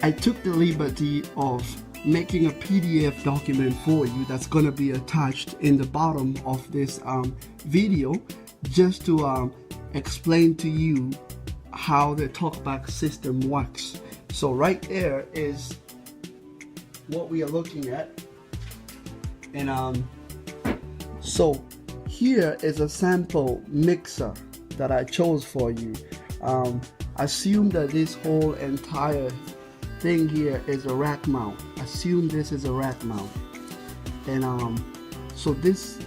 I took the liberty of making a PDF document for you that's going to be attached in the bottom of this video, just to explain to you how the talkback system works. So right there is what we are looking at, and so here is a sample mixer that I chose for you. Assume that this whole entire thing here is a rack mount. Assume this is a rack mount, and so this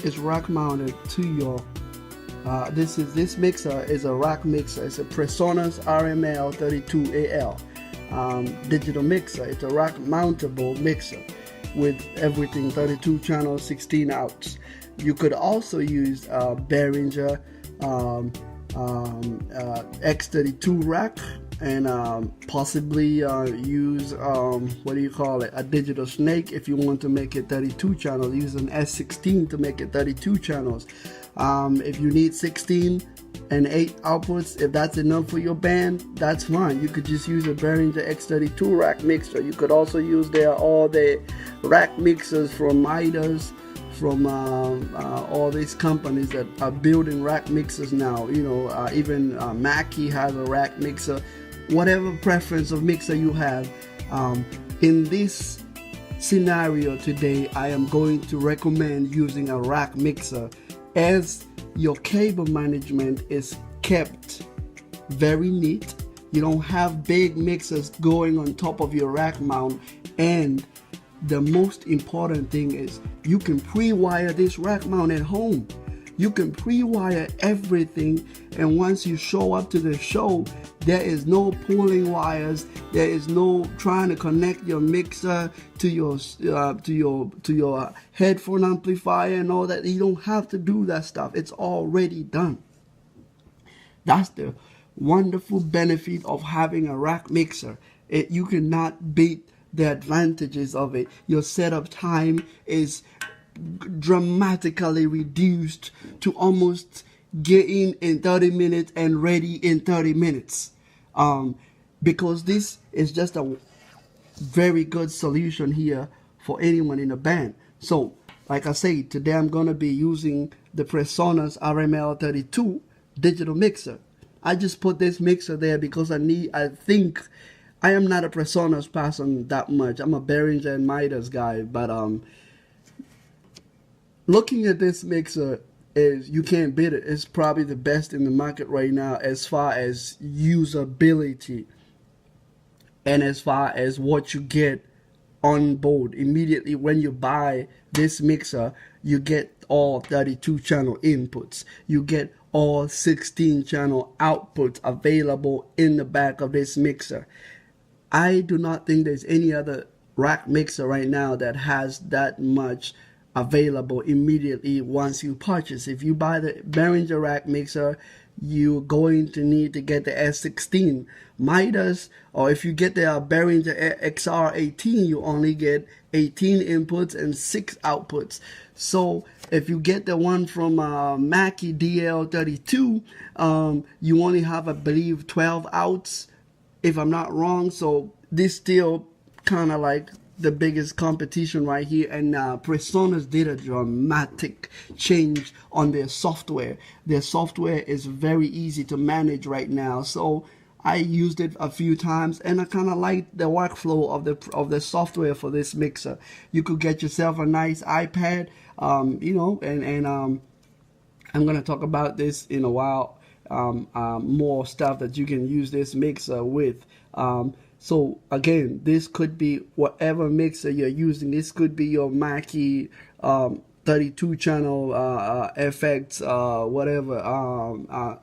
is rack mounted to your this mixer is a rack mixer. It's a PreSonus RML32AL digital mixer. It's a rack mountable mixer with everything, 32 channels, 16 outs. You could also use Behringer X32 rack, and possibly use a digital snake if you want to make it 32 channels. Use an S16 to make it 32 channels. If you need 16 and 8 outputs, if that's enough for your band, that's fine. You could just use a Behringer X32 rack mixer. You could also use all the rack mixers from Midas, from all these companies that are building rack mixers now. Even Mackie has a rack mixer. Whatever preference of mixer you have, in this scenario today, I am going to recommend using a rack mixer, as your cable management is kept very neat. You don't have big mixers going on top of your rack mount, and the most important thing is you can pre-wire this rack mount at home. You can pre-wire everything, and once you show up to the show, there is no pulling wires. There is no trying to connect your mixer to your headphone amplifier and all that. You don't have to do that stuff. It's already done. That's the wonderful benefit of having a rack mixer. You cannot beat the advantages of it. Your setup time is dramatically reduced to almost get in 30 minutes and ready in 30 minutes, because this is just a very good solution here for anyone in a band. So like I say, today I'm going to be using the PreSonus RML32 digital mixer. I just put this mixer there because I think I am not a PreSonus person that much. I'm a Behringer and Midas guy, but looking at this mixer, you can't beat it. It's probably the best in the market right now as far as usability and as far as what you get on board. Immediately when you buy this mixer, you get all 32 channel inputs. You get all 16 channel outputs available in the back of this mixer. I do not think there's any other rack mixer right now that has that much available immediately once you purchase. If you buy the Behringer rack mixer, you're going to need to get the S16. Midas, or if you get the Behringer XR18, you only get 18 inputs and 6 outputs. So if you get the one from Mackie DL32, you only have, I believe, 12 outs, if I'm not wrong. So this still kind of like the biggest competition right here, and PreSonus did a dramatic change on their software. Their software is very easy to manage right now, so I used it a few times, and I kind of liked the workflow of the software for this mixer. You could get yourself a nice iPad, and I'm gonna talk about this in a while. More stuff that you can use this mixer with. So again, this could be whatever mixer you're using. This could be your Mackie 32 channel FX whatever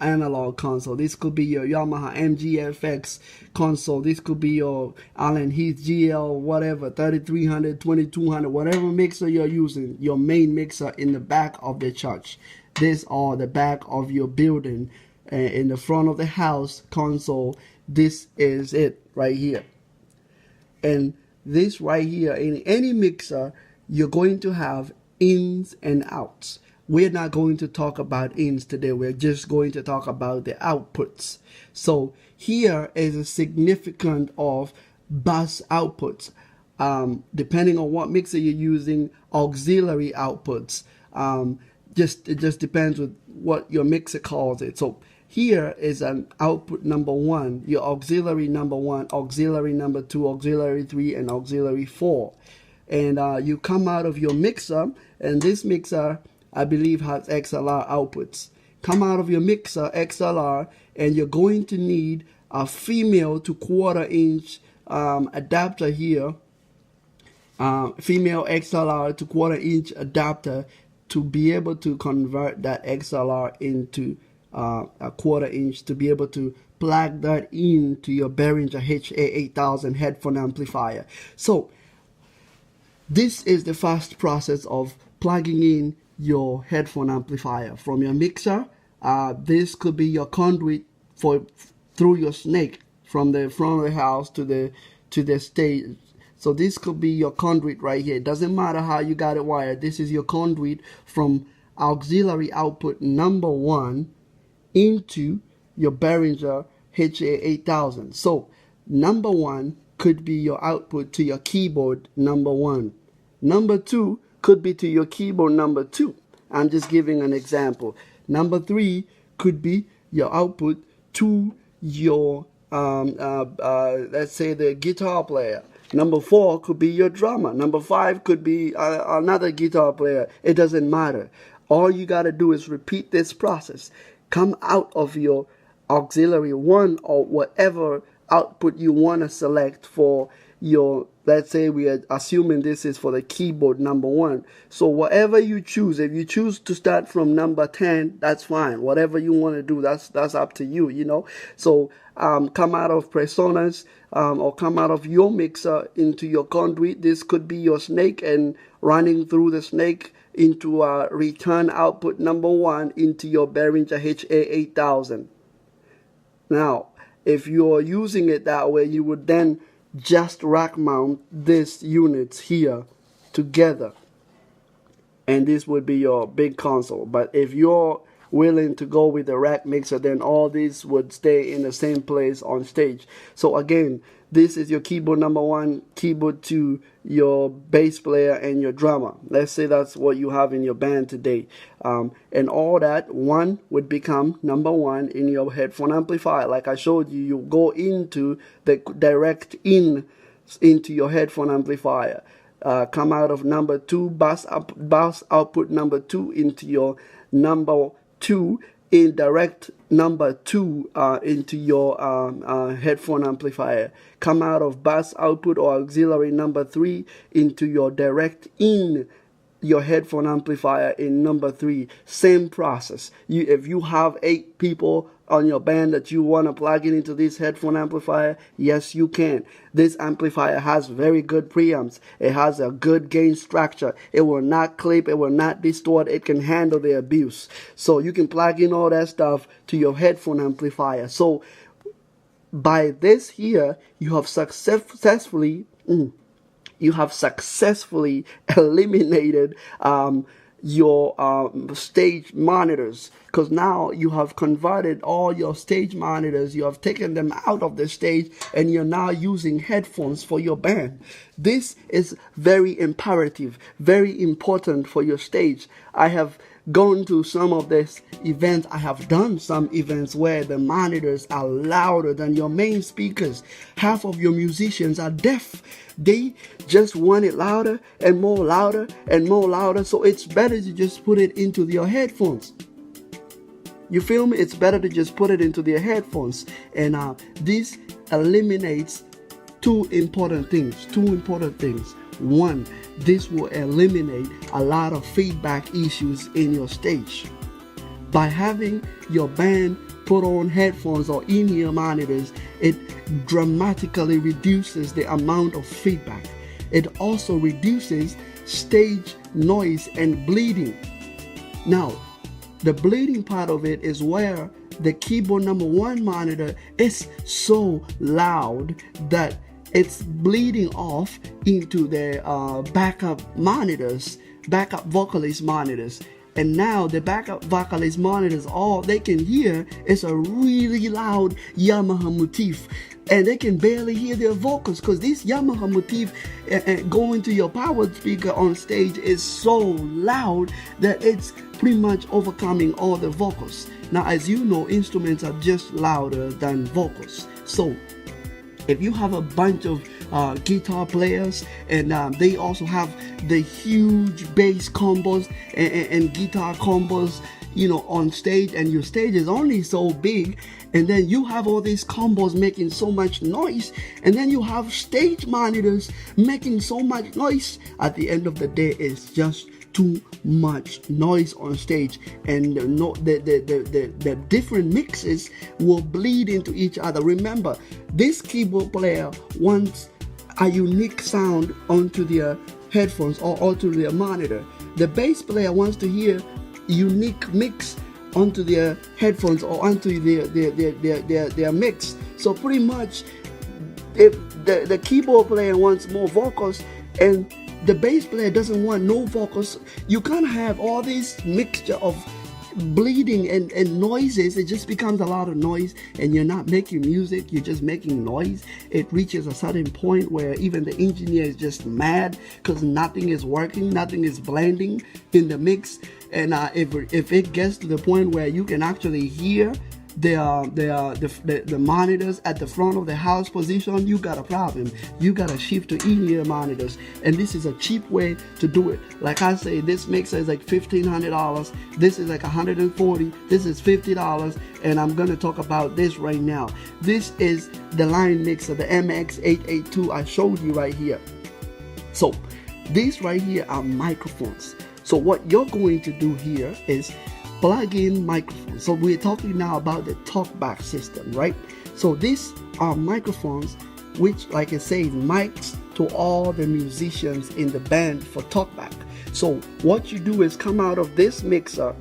analog console. This could be your Yamaha MGFX console. This could be your Allen Heath GL whatever 3300, 2200, whatever mixer you're using, your main mixer in the back of the church. This or the back of your building, in the front of the house console. This is it right here. And this right here, in any mixer, you're going to have ins and outs. We're not going to talk about ins today. We're just going to talk about the outputs. So here is a significant of bus outputs. Depending on what mixer you're using, auxiliary outputs. It just depends with what your mixer calls it. So here is an output number 1, your auxiliary number 1, auxiliary number 2, auxiliary 3, and auxiliary 4. And you come out of your mixer, and this mixer, I believe, has XLR outputs. Come out of your mixer, XLR, and you're going to need a female to quarter-inch adapter here, female XLR to quarter-inch adapter to be able to convert that XLR into a quarter-inch, to be able to plug that into your Behringer HA8000 headphone amplifier. So this is the fast process of plugging in your headphone amplifier from your mixer. This could be your conduit through your snake from the front of the house to the stage. So this could be your conduit right here. It doesn't matter how you got it wired. This is your conduit from auxiliary output number 1 into your Behringer HA8000. So number 1 could be your output to your keyboard number 1. Number 2 could be to your keyboard number 2. I'm just giving an example. Number 3 could be your output to your let's say the guitar player. Number 4 could be your drummer. Number 5 could be another guitar player. It doesn't matter. All you got to do is repeat this process. Come out of your auxiliary 1 or whatever output you want to select for your, let's say we are assuming this is for the keyboard number 1. So whatever you choose, if you choose to start from number 10, that's fine. Whatever you want to do, that's up to you, you know. So come out of Personas or come out of your mixer into your conduit. This could be your snake, and running through the snake into a return output number 1 into your Behringer HA8000. Now, if you're using it that way, you would then just rack mount these units here together, and this would be your big console. But if you're willing to go with the rack mixer, then all these would stay in the same place on stage. So again, this is your keyboard number 1, keyboard 2, your bass player, and your drummer. Let's say that's what you have in your band today. And all that 1 would become number 1 in your headphone amplifier. Like I showed you, you go into the direct in into your headphone amplifier. Come out of number 2, bass output number 2 into your number 2, in direct number 2 into your headphone amplifier. Come out of bass output or auxiliary number 3 into your direct in your headphone amplifier in number 3. Same process. If you have 8 people on your band that you want to plug it into this headphone amplifier, yes, you can. This amplifier has very good preamps. It has a good gain structure. It will not clip. It will not distort. It can handle the abuse. So you can plug in all that stuff to your headphone amplifier. So by this here, you have successfully eliminated your stage monitors, because now you have converted all your stage monitors, you have taken them out of the stage, and you're now using headphones for your band. This is very imperative, very important for your stage. I have gone to some of these events. I have done some events where the monitors are louder than your main speakers. Half of your musicians are deaf. They just want it louder and more louder and more louder. So it's better to just put it into your headphones. You feel me? It's better to just put it into their headphones. And this eliminates two important things. 1, this will eliminate a lot of feedback issues in your stage. By having your band put on headphones or in-ear monitors, it dramatically reduces the amount of feedback. It also reduces stage noise and bleeding. Now, the bleeding part of it is where the keyboard number 1 monitor is so loud that it's bleeding off into the backup vocalist monitors. And now the backup vocalist monitors, all they can hear is a really loud Yamaha motif. and they can barely hear their vocals because this Yamaha motif going to your power speaker on stage is so loud that it's pretty much overcoming all the vocals. Now, as you know, instruments are just louder than vocals. So if you have a bunch of guitar players and they also have the huge bass combos and guitar combos, you know, on stage, and your stage is only so big, and then you have all these combos making so much noise, and then you have stage monitors making so much noise, at the end of the day it's just too much noise on stage, and the different mixes will bleed into each other. Remember, this keyboard player wants a unique sound onto their headphones or onto their monitor. The bass player wants to hear unique mix onto their headphones or onto their mix. So pretty much, if the keyboard player wants more vocals and the bass player doesn't want no vocals, you can't have all this mixture of bleeding and noises. It just becomes a lot of noise, and you're not making music, you're just making noise. It reaches a certain point where even the engineer is just mad because nothing is working, nothing is blending in the mix. And if it gets to the point where you can actually hear the monitors at the front of the house position, you got a problem. You got to shift to in-ear monitors, and this is a cheap way to do it. Like I say, this mixer is like $1,500. This is like $140. This is $50, and I'm gonna talk about this right now. This is the line mixer, the MX882 I showed you right here. So these right here are microphones. So what you're going to do here is plug in microphones. So we're talking now about the talkback system, right? So these are microphones which, like I say, mics to all the musicians in the band for talkback. So what you do is come out of this mixer,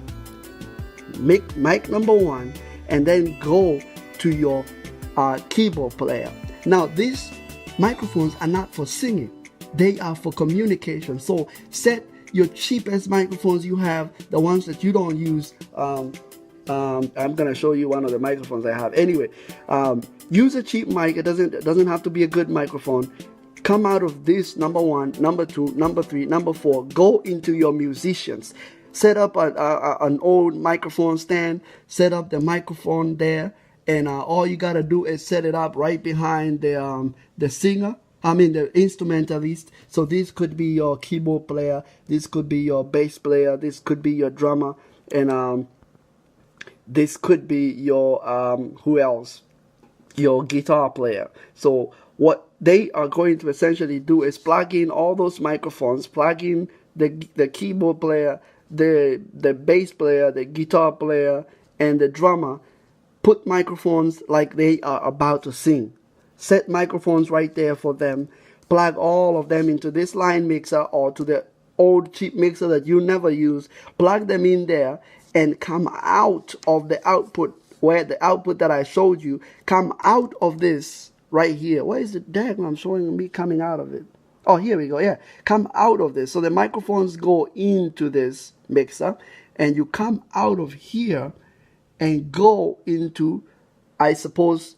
mic number one, and then go to your keyboard player. Now these microphones are not for singing, they are for communication. So set your cheapest microphones you have, the ones that you don't use. I'm gonna show you one of the microphones I have. Anyway, use a cheap mic. It doesn't have to be a good microphone. Come out of this number one, number two, number three, number four. Go into your musicians. Set up an old microphone stand. Set up the microphone there, and all you gotta do is set it up right behind the singer. I mean the instrumentalist. So this could be your keyboard player, this could be your bass player, this could be your drummer, and this could be your who else? Your guitar player. So what they are going to essentially do is plug in all those microphones, plug in the keyboard player, the bass player, the guitar player, and the drummer. Put microphones like they are about to sing. Set microphones right there for them. Plug all of them into this line mixer or to the old cheap mixer that you never use. Plug them in there and come out of the output, where the output that I showed you, come out of this right here. Where is the diagram showing me coming out of it? Oh, here we go. Yeah, come out of this. So the microphones go into this mixer, and you come out of here and go into, I suppose,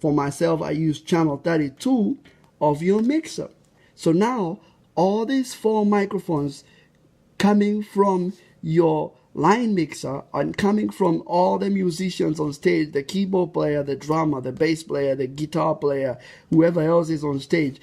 for myself, I use channel 32 of your mixer. So now all these four microphones coming from your line mixer and coming from all the musicians on stage, the keyboard player, the drummer, the bass player, the guitar player, whoever else is on stage,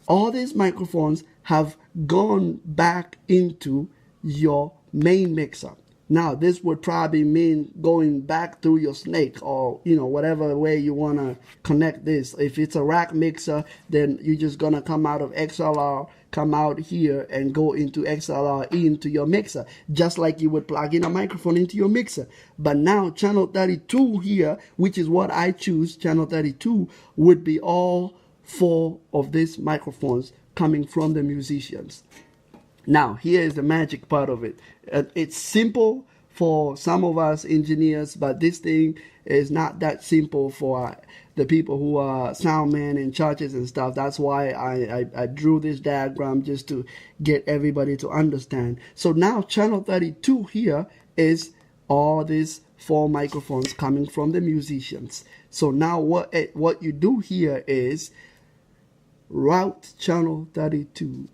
all these microphones have gone back into your main mixer. Now, this would probably mean going back through your snake, or, you know, whatever way you want to connect this. If it's a rack mixer, then you're just going to come out of XLR, come out here and go into XLR into your mixer, just like you would plug in a microphone into your mixer. But now channel 32 here, which is what I choose, channel 32, would be all four of these microphones coming from the musicians. Now, here is the magic part of it. It's simple for some of us engineers, but this thing is not that simple for the people who are sound men in churches and stuff. That's why I drew this diagram, just to get everybody to understand. So now channel 32 here is all these 4 microphones coming from the musicians. So now what you do here is route channel 32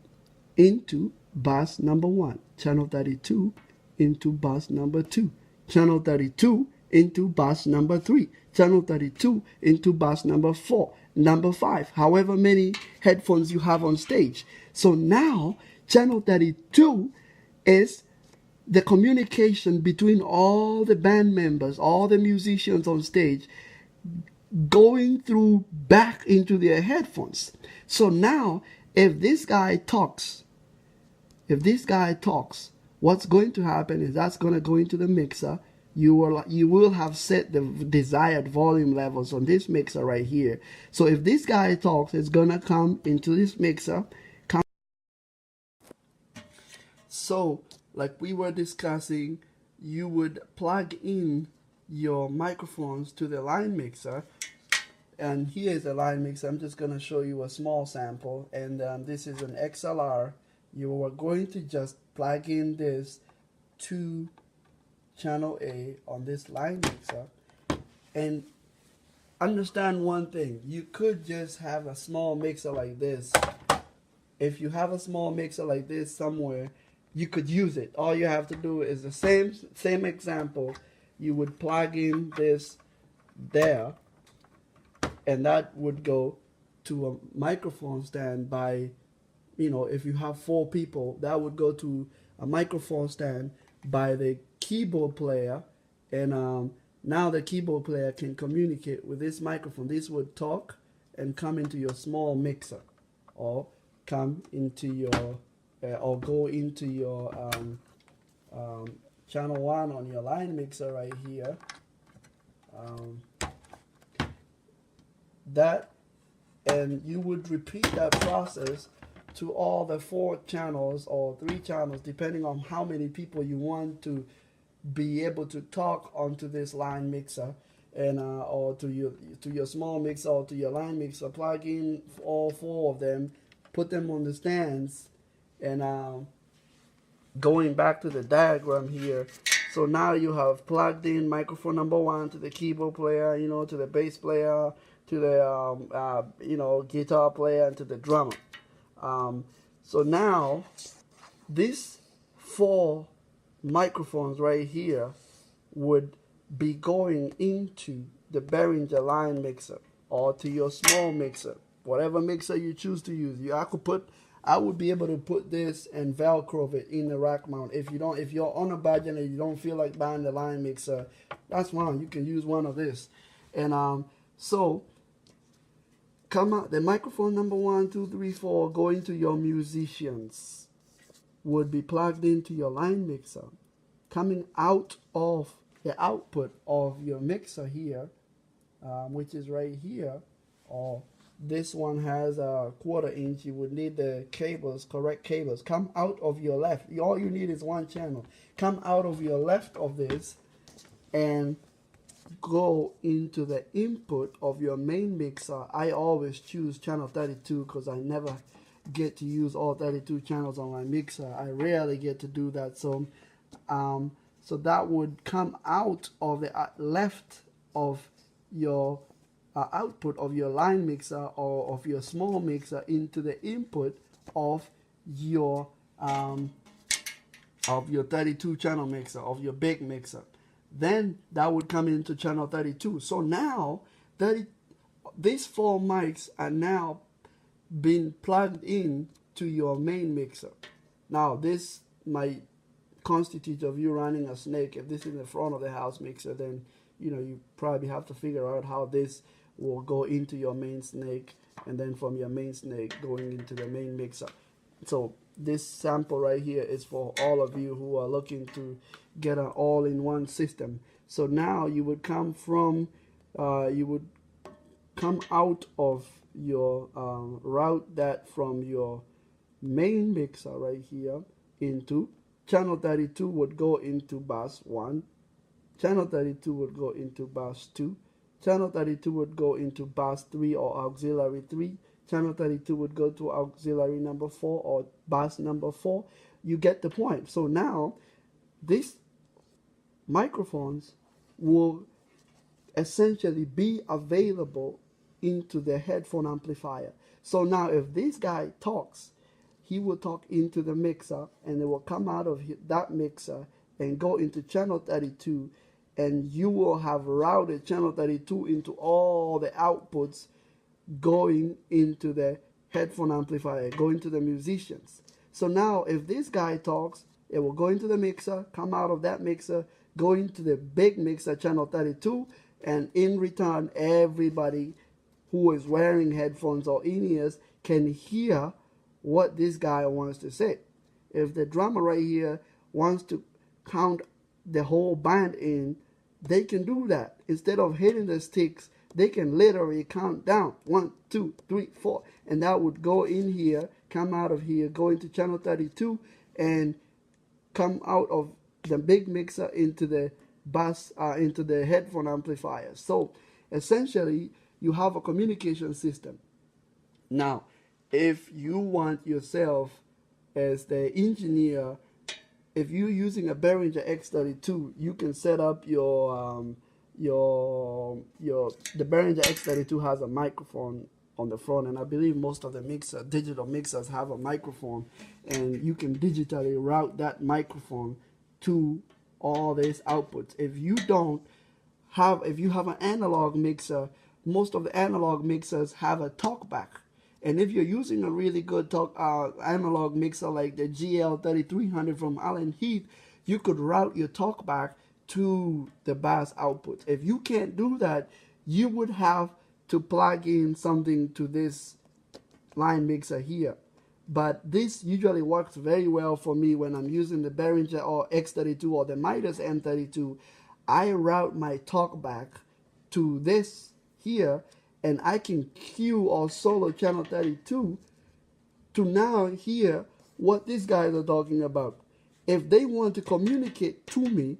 into bus number 1, channel 32 into bus number 2, channel 32 into bus number 3, channel 32 into bus number 4, number 5, however many headphones you have on stage. So now channel 32 is the communication between all the band members, all the musicians on stage, going through back into their headphones. So now if this guy talks, what's going to happen is that's going to go into the mixer. You will have set the desired volume levels on this mixer right here. So if this guy talks, it's going to come into this mixer. So like we were discussing, you would plug in your microphones to the line mixer. And here is the line mixer. I'm just going to show you a small sample. And this is an XLR. You are going to just plug in this to channel A on this line mixer. And understand one thing. You could just have a small mixer like this. If you have a small mixer like this somewhere, you could use it. All you have to do is the same example. You would plug in this there, and that would go to a microphone stand by, if you have 4 people, that would go to a microphone stand by the keyboard player. And now the keyboard player can communicate with this microphone. This would talk and come into your small mixer, or come into your or go into your channel 1 on your line mixer right here. And you would repeat that process to all the 4 channels or 3 channels, depending on how many people you want to be able to talk onto this line mixer, and or to your small mixer or to your line mixer. Plug in all 4 of them, put them on the stands. And going back to the diagram here, so now you have plugged in microphone number 1 to the keyboard player, to the bass player, to the guitar player, and to the drummer. So now these 4 microphones right here would be going into the Behringer line mixer, or to your small mixer, whatever mixer you choose to use. I would be able to put this and Velcro it in the rack mount. If you're on a budget and you don't feel like buying the line mixer, that's fine. You can use one of this. And so come out the microphone number 1, 2, 3, 4 going to your musicians would be plugged into your line mixer. Coming out of the output of your mixer here, which is right here, or this one has a 1/4 inch. You would need the cables, correct cables. Come out of your left. All you need is 1 channel. Come out of your left of this and go into the input of your main mixer. I always choose channel 32 because I never get to use all 32 channels on my mixer. I rarely get to do that. So that would come out of the left of your output of your line mixer or of your small mixer into the input of your 32 channel mixer, of your big mixer. Then that would come into channel 32. So now these 4 mics are now being plugged in to your main mixer. Now this might constitute of you running a snake. If this is the front of the house mixer, then you probably have to figure out how this will go into your main snake, and then from your main snake going into the main mixer. So this sample right here is for all of you who are looking to get an all-in-one system. So now you would come out of your route that from your main mixer right here into channel 32 would go into bus 1, channel 32 would go into bus 2, channel 32 would go into bus 3 or auxiliary 3. Channel 32 would go to auxiliary number 4 or bus number 4. You get the point. So now this microphones will essentially be available into the headphone amplifier. So now if this guy talks, he will talk into the mixer, and it will come out of that mixer and go into channel 32, and you will have routed channel 32 into all the outputs going into the headphone amplifier, going to the musicians. So now if this guy talks, it will go into the mixer, come out of that mixer, go into the big mixer, channel 32, and in return, everybody who is wearing headphones or in-ears can hear what this guy wants to say. If the drummer right here wants to count the whole band in, they can do that. Instead of hitting the sticks, they can literally count down 1, 2, 3, 4, and that would go in here, come out of here, go into channel 32, and come out of the big mixer into the bass, into the headphone amplifier. So essentially, you have a communication system. Now, if you want yourself as the engineer, if you're using a Behringer X32, you can set up the Behringer X32 has a microphone on the front, and I believe most of the digital mixers have a microphone, and you can digitally route that microphone to all these outputs. If you have an analog mixer, most of the analog mixers have a talkback. And if you're using a really good analog mixer like the GL3300 from Allen Heath, you could route your talkback to the bass output. If you can't do that, you would have to plug in something to this line mixer here. But this usually works very well for me when I'm using the Behringer or X32 or the Midas M32. I route my talkback to this here, and I can cue or solo channel 32 to now hear what these guys are talking about. If they want to communicate to me,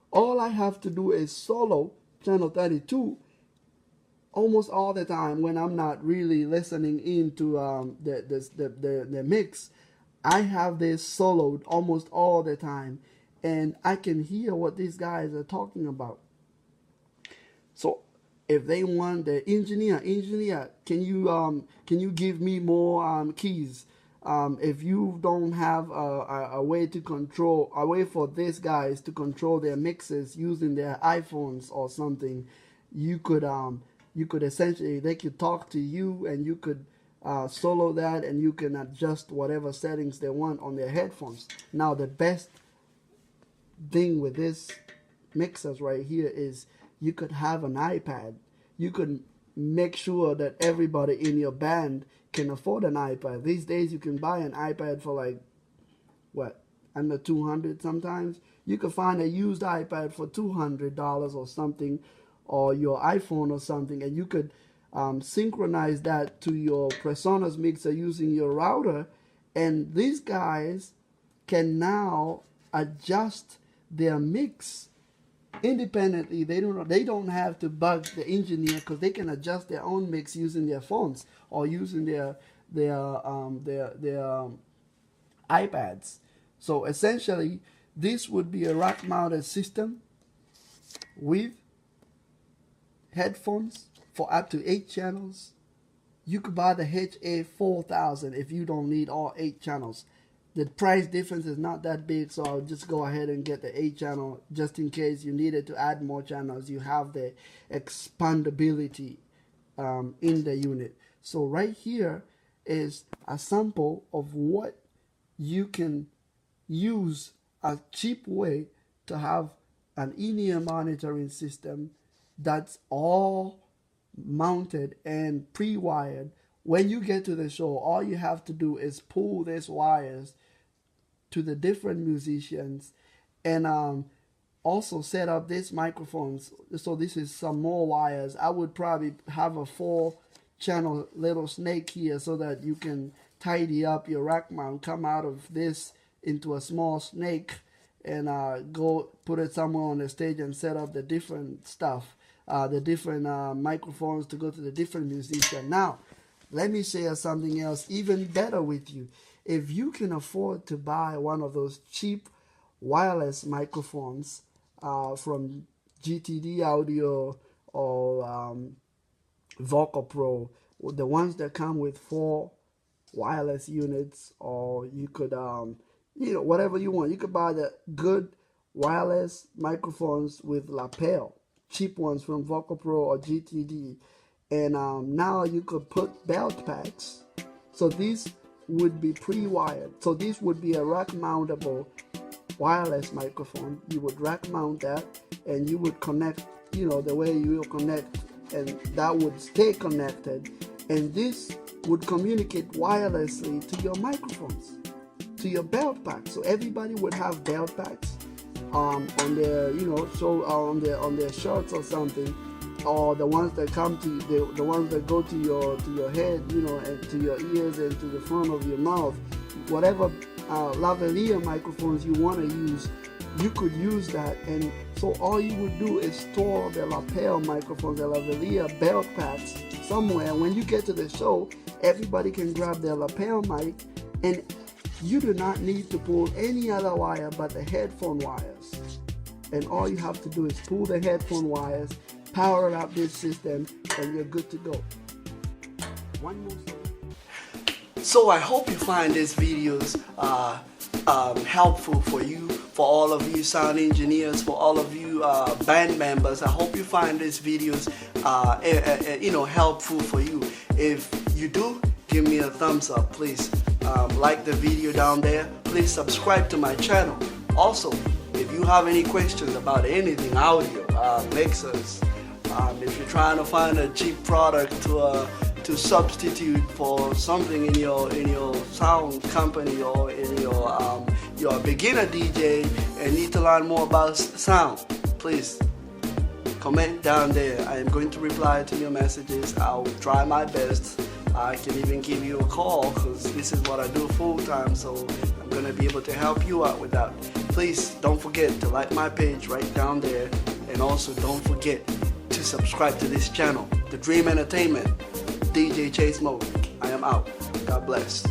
all I have to do is solo channel 32 almost all the time when I'm not really listening into the mix. I have this soloed almost all the time, and I can hear what these guys are talking about. So if they want the engineer, can you give me more keys? If you don't have a way for these guys to control their mixes using their iPhones or something, you could essentially, they could talk to you, and you could solo that, and you can adjust whatever settings they want on their headphones. Now the best thing with this mixers right here is you could have an iPad. You could make sure that everybody in your band can afford an iPad. These days you can buy an iPad for like, what, under $200 sometimes. You could find a used iPad for $200 or something, or your iPhone or something, and you could synchronize that to your PreSonus mixer using your router, and these guys can now adjust their mix independently. They don't have to bug the engineer, because they can adjust their own mix using their phones or using their iPads. So essentially, this would be a rack-mounted system with headphones for up to 8 channels. You could buy the HA4000 if you don't need all 8 channels. The price difference is not that big, so I'll just go ahead and get the 8 channel just in case you needed to add more channels. You have the expandability in the unit. So right here is a sample of what you can use, a cheap way to have an in-ear monitoring system that's all mounted and pre-wired. When you get to the show, all you have to do is pull these wires to the different musicians, and also set up these microphones. So this is some more wires. I would probably have a 4-channel little snake here so that you can tidy up your rack mount, come out of this into a small snake, and go put it somewhere on the stage and set up the different stuff, the different microphones to go to the different musicians. Now, let me share something else even better with you. If you can afford to buy one of those cheap wireless microphones, from GTD Audio or Vocal Pro, the ones that come with 4 wireless units, or you could whatever you want. You could buy the good wireless microphones with lapel, cheap ones from Vocal Pro or GTD, and now you could put belt packs. So these would be pre-wired. So this would be a rack mountable wireless microphone. You would rack mount that, and you would connect, the way you will connect, and that would stay connected, and this would communicate wirelessly to your microphones, to your belt pack. So everybody would have belt packs on their, on their shirts or something, or the ones that come to the ones that go to your head, and to your ears and to the front of your mouth. Whatever lavalier microphones you want to use, you could use that. And so all you would do is store the lapel microphones, the lavalier belt packs somewhere. When you get to the show, everybody can grab their lapel mic, and you do not need to pull any other wire but the headphone wires. And all you have to do is pull the headphone wires, power up this system, and you're good to go. One more thing. So I hope you find these videos helpful for you, for all of you sound engineers, for all of you band members. I hope you find these videos helpful for you. If you do, give me a thumbs up, please. Like the video down there. Please subscribe to my channel. Also, if you have any questions about anything audio, mixers, if you're trying to find a cheap product to substitute for something in your sound company, or in you're a beginner DJ and need to learn more about sound, please comment down there. I am going to reply to your messages. I'll try my best. I can even give you a call, because this is what I do full time, so I'm going to be able to help you out with that. Please don't forget to like my page right down there, and also don't forget to subscribe to this channel, The Dream Entertainment. DJ Chasemode. I am out. God bless.